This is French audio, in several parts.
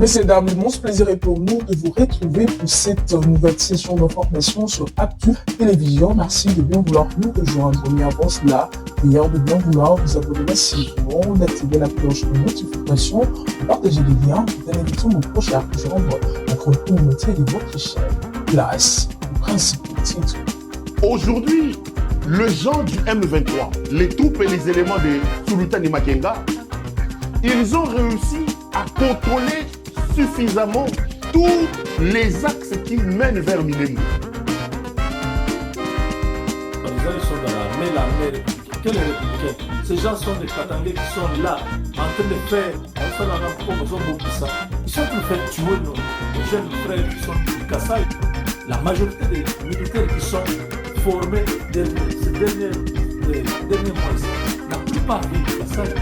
Messieurs, dames, l'immense plaisir est pour nous de vous retrouver pour cette nouvelle session d'information sur Actu Télévision. Merci de bien vouloir nous rejoindre. Mais avant cela, prière de bien vouloir vous abonner massivement, d'activer la cloche de notification, de partager les liens, de l'invitation nos prochains à rejoindre notre communauté et votre chaîne. Place au principal titre. Aujourd'hui, le genre du M23, les troupes et les éléments de Sultan Makenga, ils ont réussi à contrôler suffisamment tous les axes qui mènent vers Millennium. Ils sont dans l'armée républicaine. Quelle républicaine? Ces gens sont des Katangais qui sont là, en train de faire, ils sont en train de faire tuer nos jeunes frères qui sont du Kassai. La majorité des militaires qui sont formés ces derniers mois, la plupart viennent du Kassai.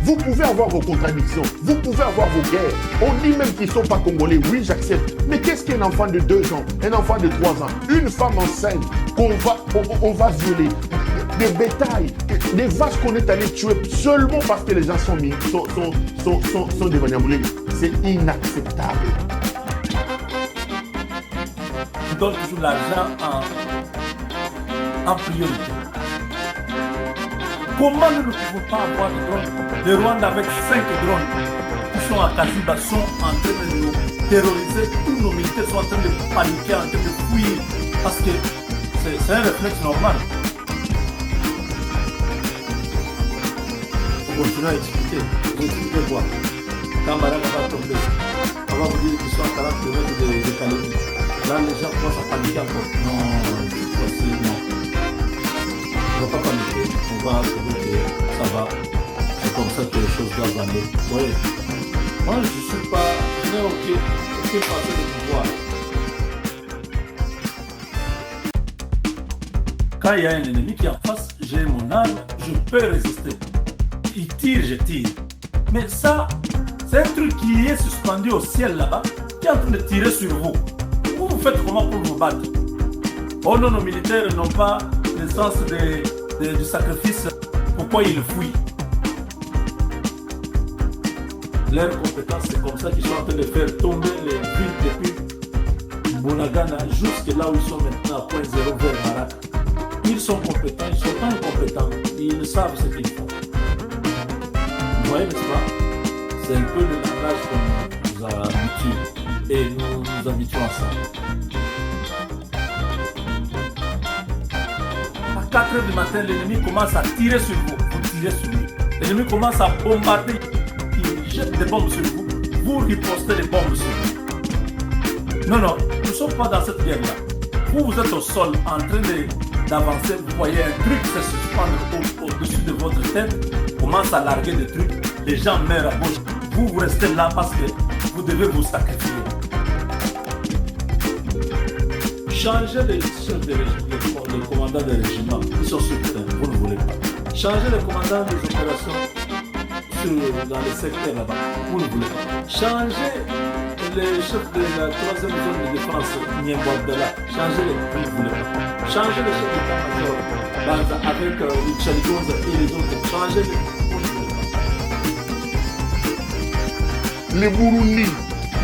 Vous pouvez avoir vos contradictions, vous pouvez avoir vos guerres. On dit même qu'ils ne sont pas congolais, oui j'accepte. Mais qu'est-ce qu'un enfant de 2 ans, un enfant de 3 ans, une femme enceinte qu'on va violer, des bétails, des vaches qu'on est allé tuer seulement parce que les gens sont des Banyamulés? C'est inacceptable. Je donne toujours l'argent en priorité. Comment nous ne pouvons pas avoir de drones? Le Rwanda avec 5 drones qui sont à Kaziba sont en train de nous terroriser. Tous nos militaires sont en train de paniquer, en train de fuir. Parce que c'est un réflexe normal. On continue à expliquer. Vous expliquez quoi? Quand Baraka va tomber, on va vous dire qu'ils sont à 40 km de Kalemi. Là, les gens commencent à paniquer encore. Non, voici, non. On ne va pas paniquer, on va trouver que ça va. C'est comme ça que les choses doivent aller. Oui. Moi, je ne suis pas. Je n'ai aucune pensée de pouvoir. Quand il y a un ennemi qui est en face, j'ai mon arme, je peux résister. Il tire, je tire. Mais ça, c'est un truc qui est suspendu au ciel là-bas, qui est en train de tirer sur vous. Vous faites comment pour vous battre? Oh non, nos militaires n'ont pas le sens du sacrifice. Pourquoi ils fuient? Leur compétence, c'est comme ça qu'ils sont en train de faire tomber les villes depuis Bunagana jusque là où ils sont maintenant à point zéro vers Baraka. Ils sont compétents, ils ne sont pas incompétents. Ils savent ce qu'ils font. Vous voyez, n'est-ce pas? C'est un peu le langage qu'on nous habitue et nous nous habituons à ça. À 4 h du matin, l'ennemi commence à tirer sur vous. Vous tirez sur lui. L'ennemi commence à bombarder. Il jette des bombes sur vous. Vous ripostez les bombes sur lui. Non, non, nous ne sommes pas dans cette guerre-là. Vous êtes au sol en train d'avancer. Vous voyez un truc se suspendre au-dessus de votre tête. Commence à larguer des trucs. Les gens meurent à gauche. Vous restez là parce que vous devez vous sacrifier. Changez les chefs de régiment, les commandants des régiments qui sont sur le terrain, vous ne voulez pas. Changez les commandants des opérations dans les secteurs là-bas, vous ne voulez pas. Changez les chefs de la 3e zone de défense, Niembouabdala, changez-les, vous ne voulez pas. Changez les chefs d'état-major avec Chaligonza et les autres, changez-les, vous ne voulez pas. Les Burundi,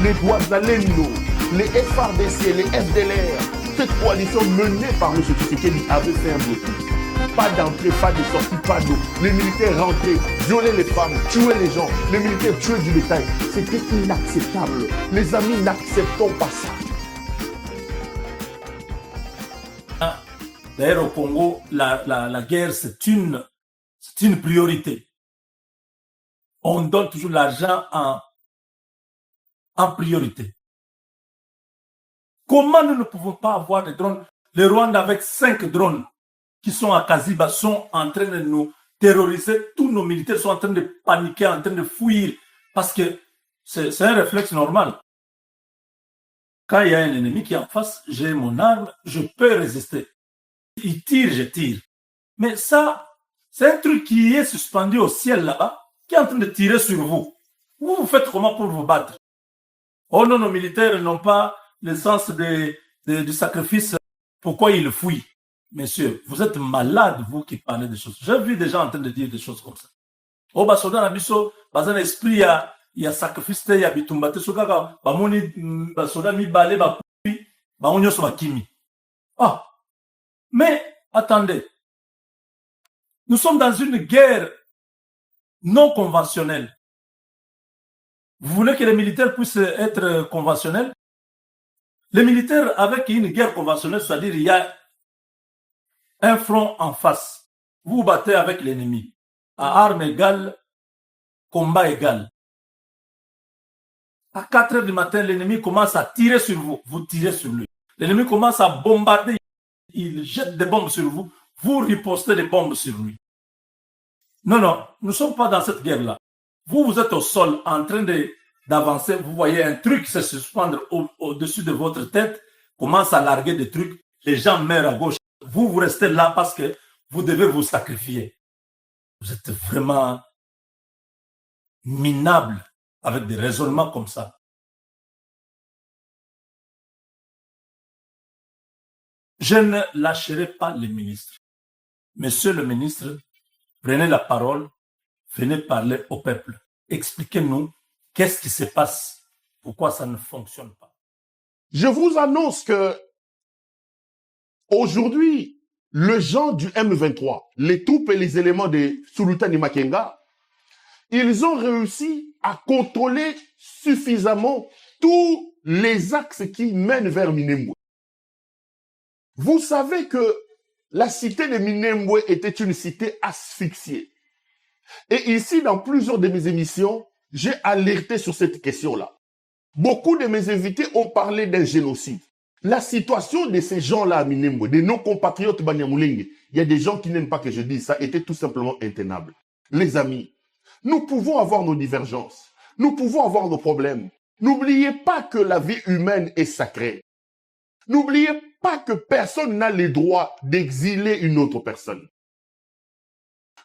les Douazalendo, les FRDC, les FDLR, cette coalition menée par M. Tshisekedi avait fait un blocus. Pas d'entrée, pas de sortie, pas d'eau. Les militaires rentraient, violaient les femmes, tuaient les gens. Les militaires tuaient du bétail. C'était inacceptable. Les amis, n'acceptons pas ça. D'ailleurs, au Congo, la guerre, c'est une priorité. On donne toujours l'argent en priorité. Comment nous ne pouvons pas avoir des drones? Le Rwanda avec 5 drones qui sont à Kaziba sont en train de nous terroriser. Tous nos militaires sont en train de paniquer, en train de fuir parce que c'est un réflexe normal. Quand il y a un ennemi qui est en face, j'ai mon arme, je peux résister. Il tire, je tire. Mais ça, c'est un truc qui est suspendu au ciel là-bas, qui est en train de tirer sur vous. Vous faites comment pour vous battre? Oh non, nos militaires n'ont pas le sens du sacrifice. Pourquoi ils fuient? Messieurs, vous êtes malades, vous qui parlez des choses. J'ai vu des gens en train de dire des choses comme ça. O basoda na biso baza na esprit ya sacrifice te ya bitumba te so kaka bamoni basoda mibale bakufi bango nyonso bakimi. Ah, mais attendez, nous sommes dans une guerre non conventionnelle. Vous voulez que les militaires puissent être conventionnels? Les militaires, avec une guerre conventionnelle, c'est-à-dire il y a un front en face. Vous vous battez avec l'ennemi. À armes égales, combat égal. À 4 heures du matin, l'ennemi commence à tirer sur vous. Vous tirez sur lui. L'ennemi commence à bombarder. Il jette des bombes sur vous. Vous ripostez des bombes sur lui. Non, non, nous ne sommes pas dans cette guerre-là. Vous êtes au sol en train d'avancer. Vous voyez un truc se suspendre au-dessus de votre tête, commence à larguer des trucs. Les gens meurent à gauche. Vous restez là parce que vous devez vous sacrifier. Vous êtes vraiment minable avec des raisonnements comme ça. Je ne lâcherai pas les ministres. Monsieur le ministre, prenez la parole, venez parler au peuple. Expliquez-nous qu'est-ce qui se passe, pourquoi ça ne fonctionne pas. Je vous annonce que aujourd'hui, le gens du M23, les troupes et les éléments de Sultani Makenga, ils ont réussi à contrôler suffisamment tous les axes qui mènent vers Minembwe. Vous savez que la cité de Minembwe était une cité asphyxiée. Et ici, dans plusieurs de mes émissions, j'ai alerté sur cette question-là. Beaucoup de mes invités ont parlé d'un génocide. La situation de ces gens-là à Minembwe, de nos compatriotes Banyamulenge, il y a des gens qui n'aiment pas que je dise ça, était tout simplement intenable. Les amis, nous pouvons avoir nos divergences, nous pouvons avoir nos problèmes. N'oubliez pas que la vie humaine est sacrée. N'oubliez pas que personne n'a le droit d'exiler une autre personne.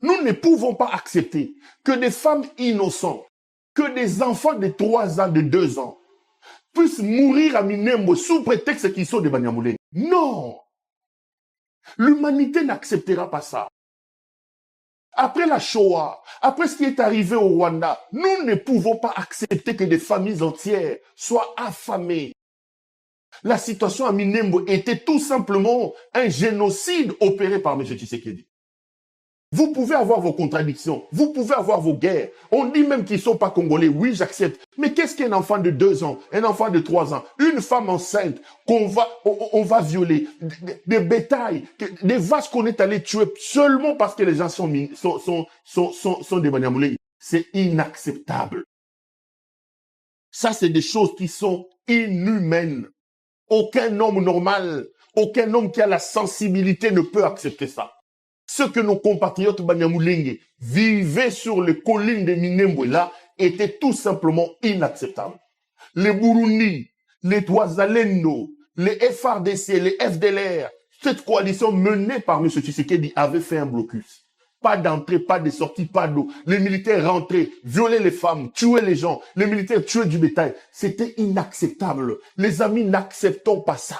Nous ne pouvons pas accepter que des femmes innocentes, que des enfants de 3 ans, de 2 ans, puissent mourir à Minembwe sous prétexte qu'ils sont des Banyamulenge. Non! L'humanité n'acceptera pas ça. Après la Shoah, après ce qui est arrivé au Rwanda, nous ne pouvons pas accepter que des familles entières soient affamées. La situation à Minembwe était tout simplement un génocide opéré par M. Tshisekedi. Vous pouvez avoir vos contradictions, vous pouvez avoir vos guerres. On dit même qu'ils ne sont pas congolais. Oui, j'accepte. Mais qu'est-ce qu'un enfant de 2 ans, un enfant de 3 ans, une femme enceinte on va violer, des bétails, des vaches qu'on est allé tuer seulement parce que les gens sont des Banyamulenge. C'est inacceptable. Ça, c'est des choses qui sont inhumaines. Aucun homme normal, aucun homme qui a la sensibilité ne peut accepter ça. Ce que nos compatriotes Banyamulenge vivaient sur les collines de Minembwe là était tout simplement inacceptable. Les Burundi, les Touazalendo, les FRDC, les FDLR, cette coalition menée par M. Tshisekedi avait fait un blocus. Pas d'entrée, pas de sortie, pas d'eau. Les militaires rentraient, violaient les femmes, tuaient les gens. Les militaires tuaient du bétail. C'était inacceptable. Les amis, n'acceptons pas ça.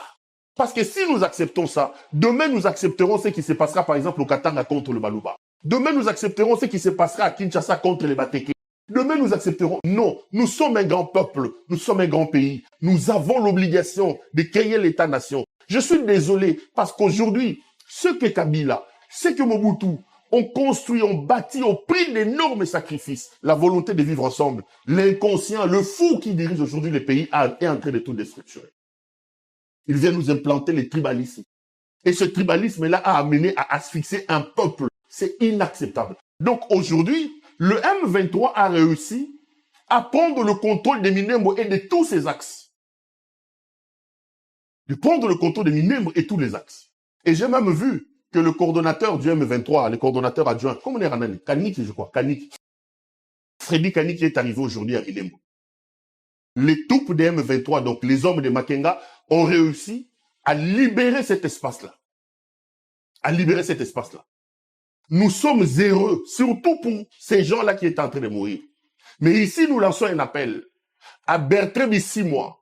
Parce que si nous acceptons ça, demain nous accepterons ce qui se passera par exemple au Katanga contre le Baluba. Demain nous accepterons ce qui se passera à Kinshasa contre les Bateke. Demain nous accepterons. Non, nous sommes un grand peuple, nous sommes un grand pays. Nous avons l'obligation de créer l'État-nation. Je suis désolé parce qu'aujourd'hui, ce que Kabila, ce que Mobutu ont construit, ont bâti au prix d'énormes sacrifices, la volonté de vivre ensemble, l'inconscient, le fou qui dirige aujourd'hui le pays est en train de tout déstructurer. Il vient nous implanter le tribalisme. Et ce tribalisme-là a amené à asphyxier un peuple. C'est inacceptable. Donc aujourd'hui, le M23 a réussi à prendre le contrôle de Minembwe et de tous ses axes. De prendre le contrôle de Minembwe et tous les axes. Et j'ai même vu que le coordonnateur du M23, le coordonnateur adjoint, comment on est Ranani, Kaniki, je crois, Kaniki. Freddy Kaniki est arrivé aujourd'hui à Minembwe. Les troupes des M23, donc les hommes de Makenga, ont réussi à libérer cet espace-là. À libérer cet espace-là. Nous sommes heureux, surtout pour ces gens-là qui sont en train de mourir. Mais ici, nous lançons un appel à Bertrand Bisimwa.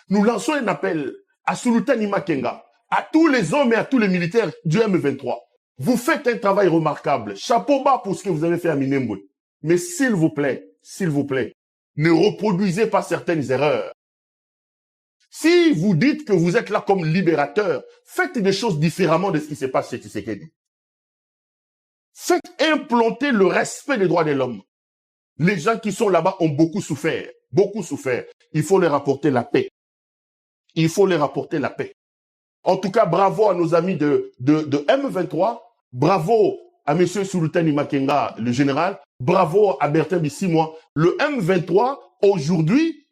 Nous lançons un appel à Sultani Makenga, à tous les hommes et à tous les militaires du M23. Vous faites un travail remarquable. Chapeau bas pour ce que vous avez fait à Minembwe. Mais s'il vous plaît, ne reproduisez pas certaines erreurs. Si vous dites que vous êtes là comme libérateur, faites des choses différemment de ce qui se passe chez Tshisekedi. Faites implanter le respect des droits de l'homme. Les gens qui sont là-bas ont beaucoup souffert. Beaucoup souffert. Il faut leur apporter la paix. Il faut leur apporter la paix. En tout cas, bravo à nos amis de M23. Bravo à M. Sultani Makenga, le général. Bravo à Bertin Bissimois. Le M23, aujourd'hui,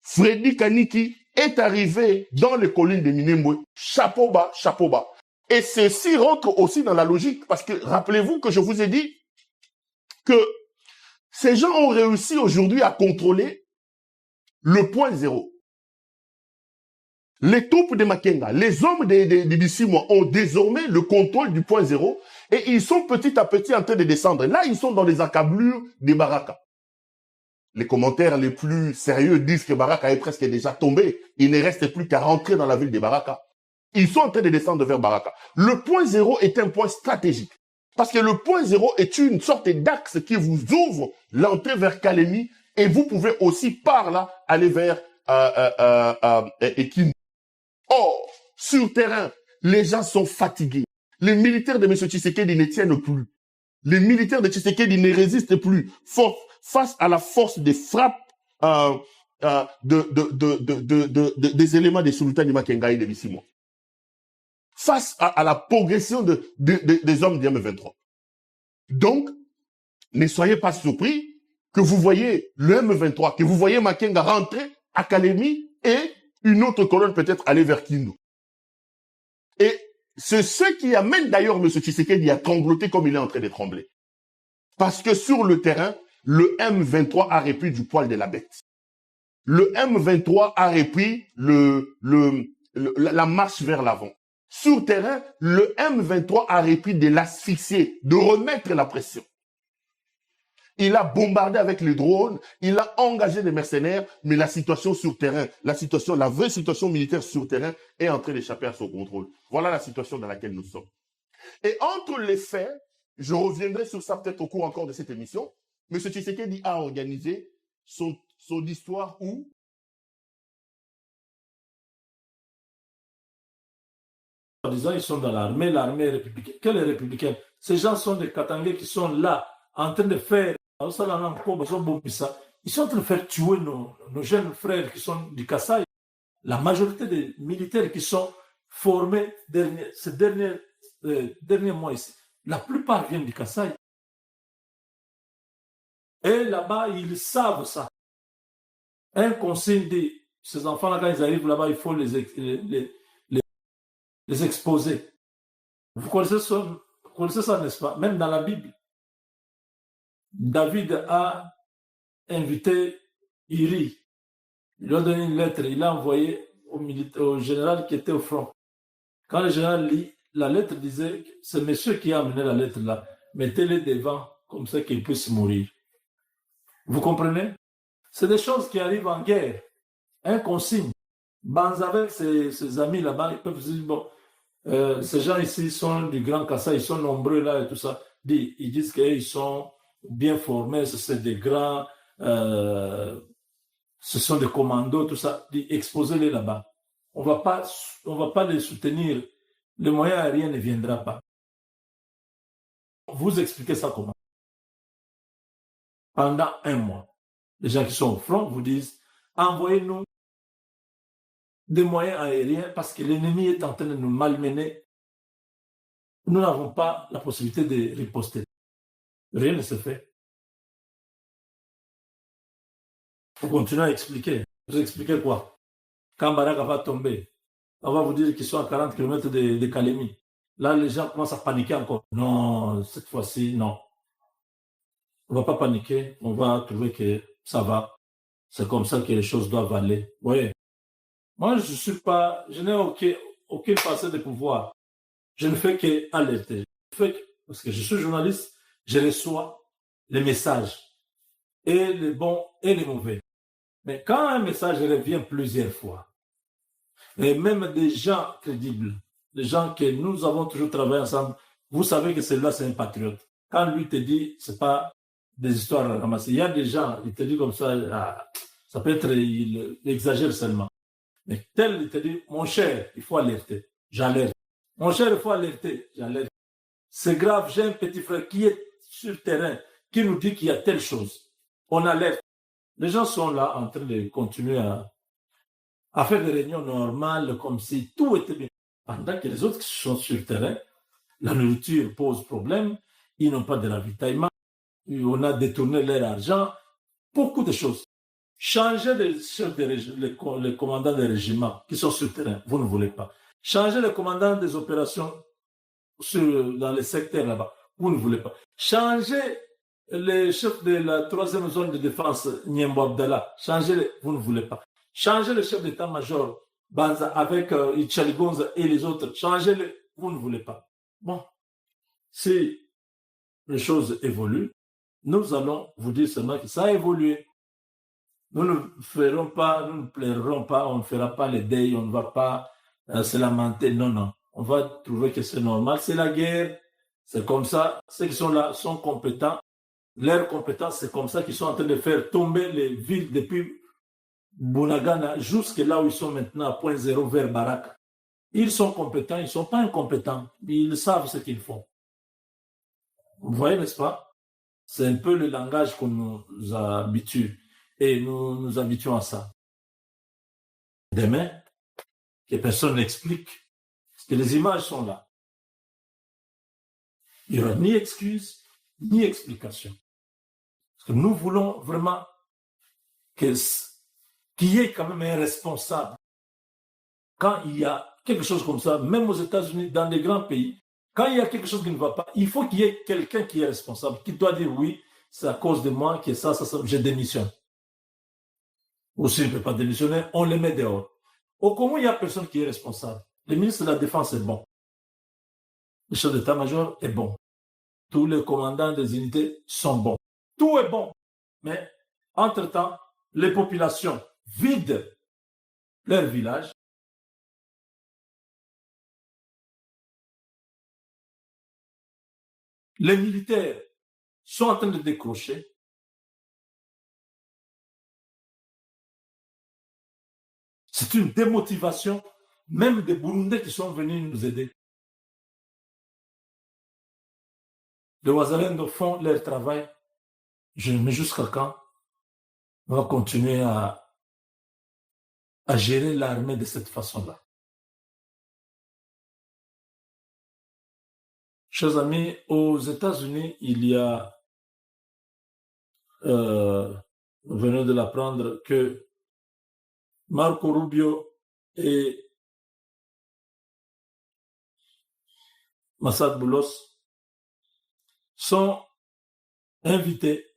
Freddy Kaniki est arrivé dans les collines de Minembwe. Chapeau bas, chapeau bas. Et ceci rentre aussi dans la logique, parce que rappelez-vous que je vous ai dit que ces gens ont réussi aujourd'hui à contrôler le point zéro. Les troupes de Makenga, les hommes de Bissimois ont désormais le contrôle du point zéro et ils sont petit à petit en train de descendre. Là, ils sont dans les encablures des Baraka. Les commentaires les plus sérieux disent que Baraka est presque déjà tombé. Il ne reste plus qu'à rentrer dans la ville de Baraka. Ils sont en train de descendre vers Baraka. Le point zéro est un point stratégique. Parce que le point zéro est une sorte d'axe qui vous ouvre l'entrée vers Kalemi et vous pouvez aussi par là aller vers Ekin. Or, sur terrain, les gens sont fatigués. Les militaires de M. Tshisekedi ne tiennent plus. Les militaires de Tshisekedi ne résistent plus face à la force des frappes des éléments des Sultans du Makenga et de Bissimois. Face à la progression des hommes du M23. Donc, ne soyez pas surpris que vous voyez le M23, que vous voyez Makenga rentrer à Kalemi et une autre colonne peut-être aller vers Kindu. Et c'est ce qui amène d'ailleurs M. Tshisekedi à trembloter comme il est en train de trembler. Parce que sur le terrain, le M23 a repris du poil de la bête. Le M23 a repris la marche vers l'avant. Sur terrain, le M23 a repris de l'asphyxier, de remettre la pression. Il a bombardé avec les drones, il a engagé des mercenaires, mais la situation sur terrain, la vraie situation militaire sur terrain est en train d'échapper à son contrôle. Voilà la situation dans laquelle nous sommes. Et entre les faits, je reviendrai sur ça peut-être au cours encore de cette émission, M. Tshisekedi a organisé son histoire où en disant ils sont dans l'armée est républicaine. Quelle est républicaine? Ces gens sont des Katangais qui sont là en train de faire. Ils sont en train de faire tuer nos jeunes frères qui sont du Kasaï. La majorité des militaires qui sont formés ces derniers mois ici, la plupart viennent du Kasaï. Et là-bas, ils savent ça. Un consigne dit, ces enfants-là, quand ils arrivent là-bas, il faut les exposer. Vous connaissez ça, n'est-ce pas? Même dans la Bible, David a invité Iri. Il lui a donné une lettre. Il l'a envoyée au général qui était au front. Quand le général lit, la lettre disait que c'est monsieur qui a amené la lettre là. Mettez-les devant, comme ça qu'il puisse mourir. Vous comprenez? C'est des choses qui arrivent en guerre. Un consigne. Avec ses amis là-bas, ils peuvent se dire, bon, ces gens ici sont du Grand Kasaï, ils sont nombreux là et tout ça. Ils disent qu'ils sont bien formés, c'est des grands, ce sont des commandos, tout ça. Exposez-les là-bas. On va pas les soutenir. Le moyen aérien ne viendra pas. Vous expliquez ça comment? Pendant un mois, les gens qui sont au front vous disent, envoyez-nous des moyens aériens parce que l'ennemi est en train de nous malmener. Nous n'avons pas la possibilité de riposter. Rien ne se fait. Il faut continuer à expliquer. Vous expliquez quoi? Quand Baraka va tomber, on va vous dire qu'ils sont à 40 km de Kalemi. Là, les gens commencent à paniquer encore. Non, cette fois-ci, non. On ne va pas paniquer. On va trouver que ça va. C'est comme ça que les choses doivent aller. Vous voyez? Moi, je n'ai aucune pensée de pouvoir. Je ne fais qu'alerter. Parce que je suis journaliste, je reçois les messages, et les bons et les mauvais. Mais quand un message revient plusieurs fois, et même des gens crédibles, des gens que nous avons toujours travaillé ensemble, vous savez que celui-là, c'est un patriote. Quand lui te dit, c'est pas des histoires ramassées. Il y a des gens, ils te disent comme ça, ah, ça peut être, il exagère seulement. Mais tel, il te dit, mon cher, il faut alerter. J'alerte. Mon cher, il faut alerter. J'alerte. C'est grave, j'ai un petit frère qui est sur le terrain, qui nous dit qu'il y a telle chose. On alerte. Les gens sont là en train de continuer à faire des réunions normales comme si tout était bien. Pendant que les autres qui sont sur le terrain, la nourriture pose problème, ils n'ont pas de ravitaillement, on a détourné leur argent, beaucoup de choses. Changez les chefs les commandants des régiments qui sont sur le terrain, vous ne voulez pas. Changez les commandants des opérations dans les secteurs là-bas, vous ne voulez pas. Changez les chefs de la 3e zone de défense, Niembo Abdallah, changez-les, vous ne voulez pas. Changez le chef d'état-major, Banza, avec Gonza et les autres, changez-les, vous ne voulez pas. Bon, si les choses évoluent, nous allons vous dire seulement que ça a évolué. Nous ne ferons pas, nous ne pleurerons pas, on ne fera pas les deuils, on ne va pas se lamenter. Non, non. On va trouver que c'est normal. C'est la guerre. C'est comme ça. Ceux qui sont là sont compétents. Leurs compétences, c'est comme ça qu'ils sont en train de faire tomber les villes depuis Bunagana jusque là où ils sont maintenant à point zéro vers Baraka. Ils sont compétents, ils ne sont pas incompétents. Ils savent ce qu'ils font. Vous voyez, n'est-ce pas? C'est un peu le langage qu'on nous habitue. Et nous nous habituons à ça. Demain, que personne n'explique, parce que les images sont là. Il n'y aura ni excuse, ni explication. Parce que nous voulons vraiment qu'il y ait quand même un responsable. Quand il y a quelque chose comme ça, même aux États-Unis, dans les grands pays, quand il y a quelque chose qui ne va pas, il faut qu'il y ait quelqu'un qui est responsable, qui doit dire oui, c'est à cause de moi que ça, je démissionne. Ou s'il ne peut pas démissionner, on les met dehors. Au Congo, il n'y a personne qui est responsable. Le ministre de la Défense est bon. Le chef d'état-major est bon. Tous les commandants des unités sont bons. Tout est bon. Mais, entre-temps, les populations vident leur village. Les militaires sont en train de décrocher. C'est une démotivation, même des Burundais qui sont venus nous aider. Les Ouazalendo font leur travail. Je mets jusqu'à quand on va continuer à gérer l'armée de cette façon-là. Chers amis, aux États-Unis, il y a, nous venons de l'apprendre, que Marco Rubio et Massad Boulos sont invités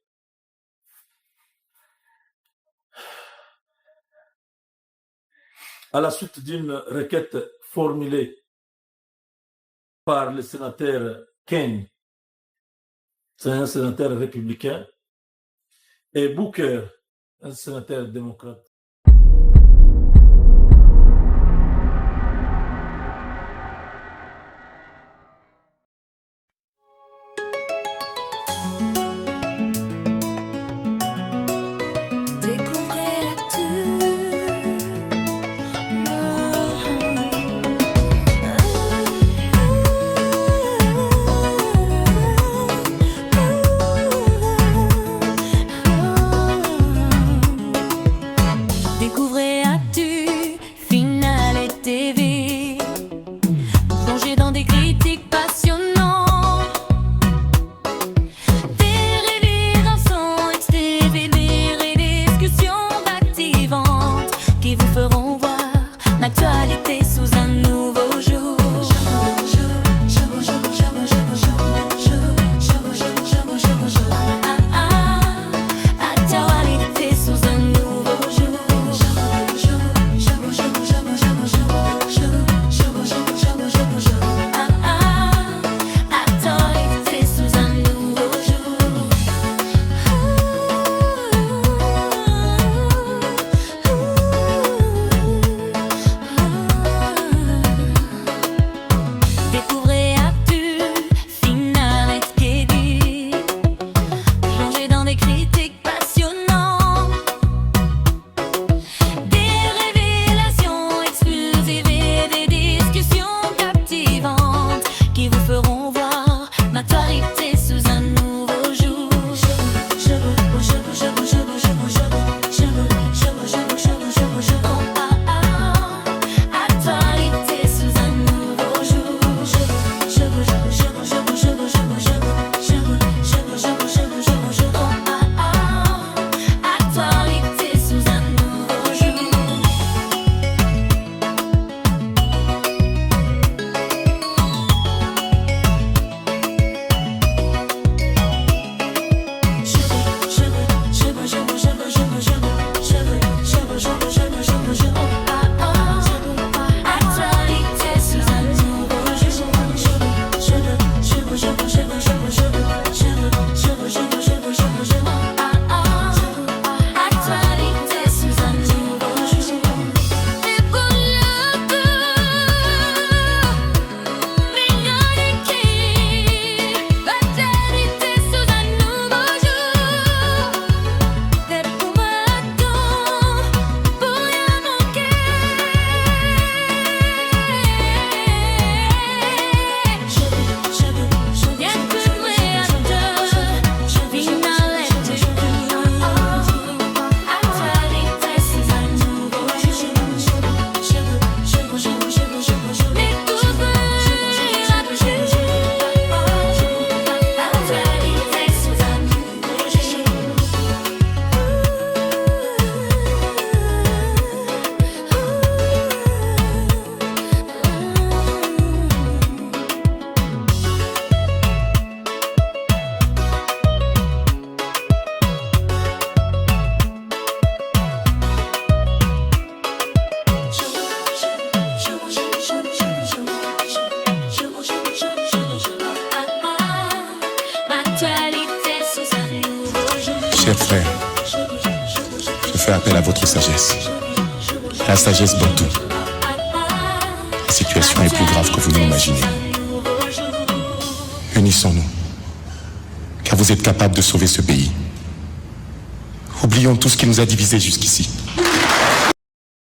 à la suite d'une requête formulée par le sénateur Ken, c'est un sénateur républicain, et Booker, un sénateur démocrate. Chers frères, je fais appel à votre sagesse. La sagesse bantou. La situation est plus grave que vous n'imaginez. Unissons-nous, car vous êtes capables de sauver ce pays. Oublions tout ce qui nous a divisés jusqu'ici.